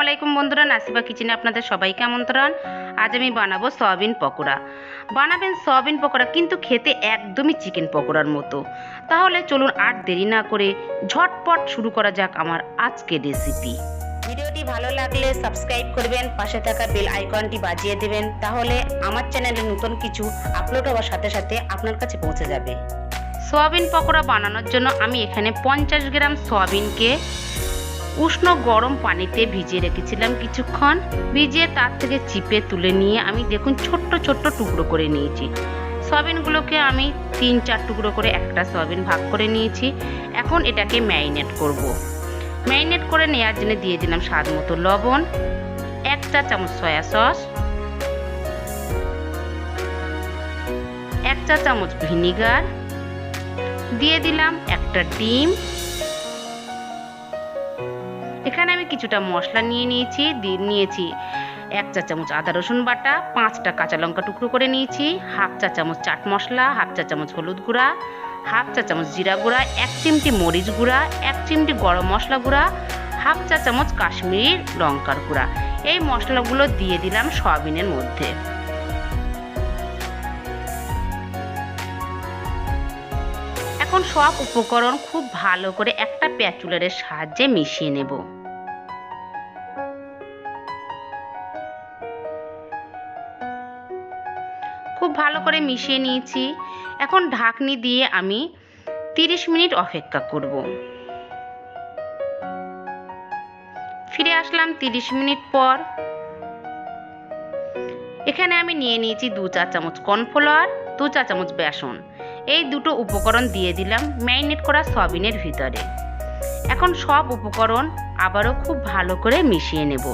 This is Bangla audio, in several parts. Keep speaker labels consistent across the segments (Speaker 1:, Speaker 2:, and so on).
Speaker 1: আলাইকুম বন্ধুরা, নাসিফা কিচেনে আপনাদের সবাইকে আমন্ত্রণ। আজ আমি বানাবো সয়াবিন পকোড়া। বানাবেন সয়াবিন পকোড়া, কিন্তু খেতে একদমই চিকেন পকোড়ার মতো। তাহলে চলুন আর দেরি না করে ঝটপট শুরু করা যাক আমার আজকের রেসিপি। ভিডিওটি ভালো লাগলে সাবস্ক্রাইব করবেন, পাশে থাকা বেল আইকনটি বাজিয়ে দেবেন, তাহলে আমার চ্যানেলে নতুন কিছু আপলোড হওয়ার সাথে সাথে আপনার কাছে পৌঁছে যাবে। সয়াবিন পকোড়া বানানোর জন্য আমি এখানে 50 গ্রাম সয়াবিনকে উষ্ণ গরম পানিতে ভিজিয়ে রেখেছিলাম কিছুক্ষণ। ভিজিয়ে তার থেকে চিপে তুলে নিয়ে আমি দেখুন ছোট্ট ছোট্ট টুকরো করে নিয়েছি। সয়াবিনগুলোকে আমি 3-4 টুকরো করে একটা সয়াবিন ভাগ করে নিয়েছি। এখন এটাকে ম্যারিনেট করব। ম্যারিনেট করে নেওয়ার জন্য দিয়ে দিলাম স্বাদ মতো লবণ, 1 চা চামচ সয়া সস, 1 চা চামচ ভিনিগার, দিয়ে দিলাম একটা ডিম। এখানে আমি কিছুটা মশলা নিয়ে নিয়েছি। 1 চা চামচ আদা রসুন বাটা, 5টা কাঁচা লঙ্কা টুকরো করে নিয়েছি, 1/2 চা চামচ চাট মশলা, 1/2 চা চামচ হলুদ গুঁড়া, 1/2 চা চামচ জিরা গুঁড়া, 1 চিমটি মরিচ গুঁড়া, 1 চিমটি গরম মশলা গুঁড়া, 1/2 চা চামচ কাশ্মীরি লঙ্কার গুঁড়া। এই মশলাগুলো দিয়ে দিলাম সয়াবিনের মধ্যে। এখন সব উপকরণ খুব ভালো করে একটা প্যাচুলারের সাহায্যে মিশিয়ে নেব। খুব ভালো করে মিশিয়ে নিয়েছি। এখন ঢাকনি দিয়ে আমি 30 মিনিট অপেক্ষা করব। ফিরে আসলাম 30 মিনিট পর। এখানে আমি নিয়ে নিয়েছি 2 চা চামচ কর্নফ্লাওয়ার, 2 চা চামচ বেসন। এই দুটো উপকরণ দিয়ে দিলাম ম্যারিনেট করা সয়াবিনের ভিতরে। এখন সব উপকরণ আবারও খুব ভালো করে মিশিয়ে নেব।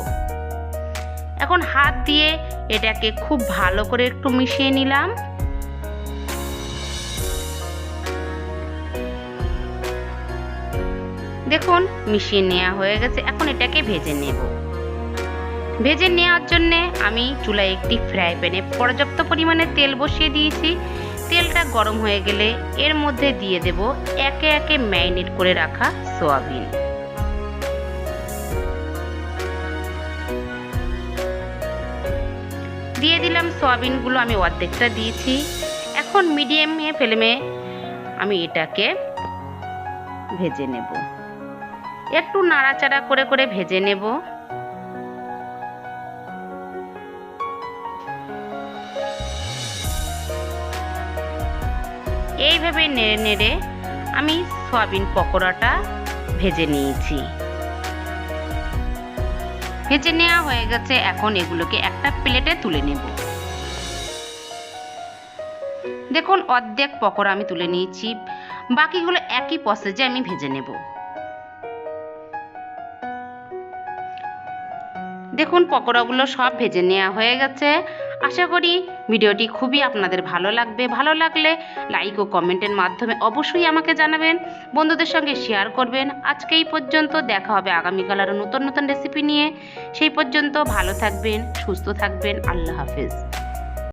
Speaker 1: এখন হাত দিয়ে এটাকে খুব ভালো করে একটু মিশিয়ে নিলাম। দেখুন মিশিয়ে নেওয়া হয়ে গেছে। এখন এটাকে ভেজে নেব। ভেজে নেওয়ার জন্য আমি চুলায় একটি ফ্রাই প্যানে পর্যাপ্ত পরিমাণে তেল বসিয়ে দিয়েছি। তেলটা গরম হয়ে গেলে এর মধ্যে দিয়ে দেব একে একে ম্যারিনেট করে রাখা সয়াবিন। দিয়ে দিলাম সয়াবিনগুলো, আমি অর্ধেকটা দিয়েছি। এখন মিডিয়াম ফ্লেমে আমি এটাকে ভেজে নেব। একটু নাড়াচাড়া করে করে ভেজে নেব। এইভাবে নেড়ে নেড়ে আমি সয়াবিন পকোড়াটা ভেজে নিয়েছি। ভেজে নেওয়া হয়ে গেছে। এখন এগুলোকে একটা প্লেটে তুলে নেব। দেখুন অর্ধেক পকোড়া আমি তুলে নিয়েছি, বাকিগুলো একই প্রসেসে আমি ভেজে নেব। দেখুন পকোড়াগুলো সব ভেজে নেওয়া হয়ে গেছে। আশা করি ভিডিওটি খুবই আপনাদের ভালো লাগবে। ভালো লাগলে লাইক ও কমেন্টের মাধ্যমে অবশ্যই আমাকে জানাবেন, বন্ধুদের সঙ্গে শেয়ার করবেন। আজকে এই পর্যন্ত, দেখা হবে আগামীকাল আরও নতুন নতুন রেসিপি নিয়ে। সেই পর্যন্ত ভালো থাকবেন, সুস্থ থাকবেন। আল্লাহ হাফেজ।